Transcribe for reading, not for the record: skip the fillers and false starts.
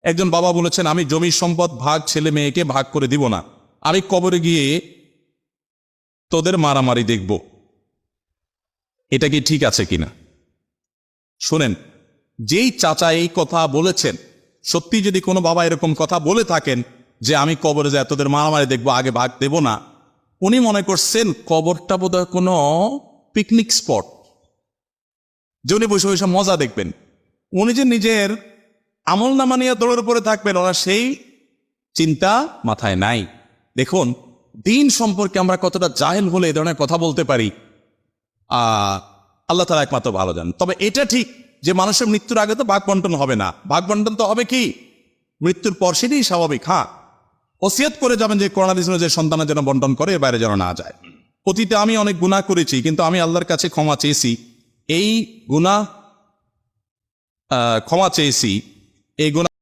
একজন বাবা বলেছেন, আমি জমির সম্পদ ভাগ ছেলে মেয়েকে ভাগ করে দিব না, আমি কবরে গিয়ে তোদের মারামারি দেখব। এটা কি ঠিক আছে কিনা? শোনেন, যেই চাচা এই কথা বলেছেন, সত্যি যদি কোনো বাবা এরকম কথা বলে থাকেন যে আমি কবরে যাই তোদের মারামারি দেখবো, আগে ভাগ দেব না, উনি মনে করছেন কবরটা বোধহয় কোনো পিকনিক স্পট, যে উনি বসে বসে মজা দেখবেন। উনি যে নিজের আমল নামা নিয়ে দৌড়ের উপরে থাকবেন, ওরা সেই চিন্তা মাথায় নাই। দেখুন, দিন সম্পর্কে আমরা কতটা জাহেল হলে এ ধরনের কথা বলতে পারি, আল্লাহ তাআলা একমাত্র ভালো জানেন। তবে এটা ঠিক যে মানুষের মৃত্যুর আগে তো ভাগ বন্টন হবে না, ভাগ বন্টন তো হবে কি মৃত্যুর পর, সেটাই স্বাভাবিক। হ্যাঁ, ওসিয়ত করে যাবেন যে কোরআন হাদিস অনুযায়ী সন্তানের যেন বন্টন করে, এর বাইরে যেন না যায়। অতীতে আমি অনেক গুনাহ করেছি, কিন্তু আমি আল্লাহর কাছে ক্ষমা চেয়েছি। এই গুনাহ ক্ষমা চেয়েছি, এই গুনাহ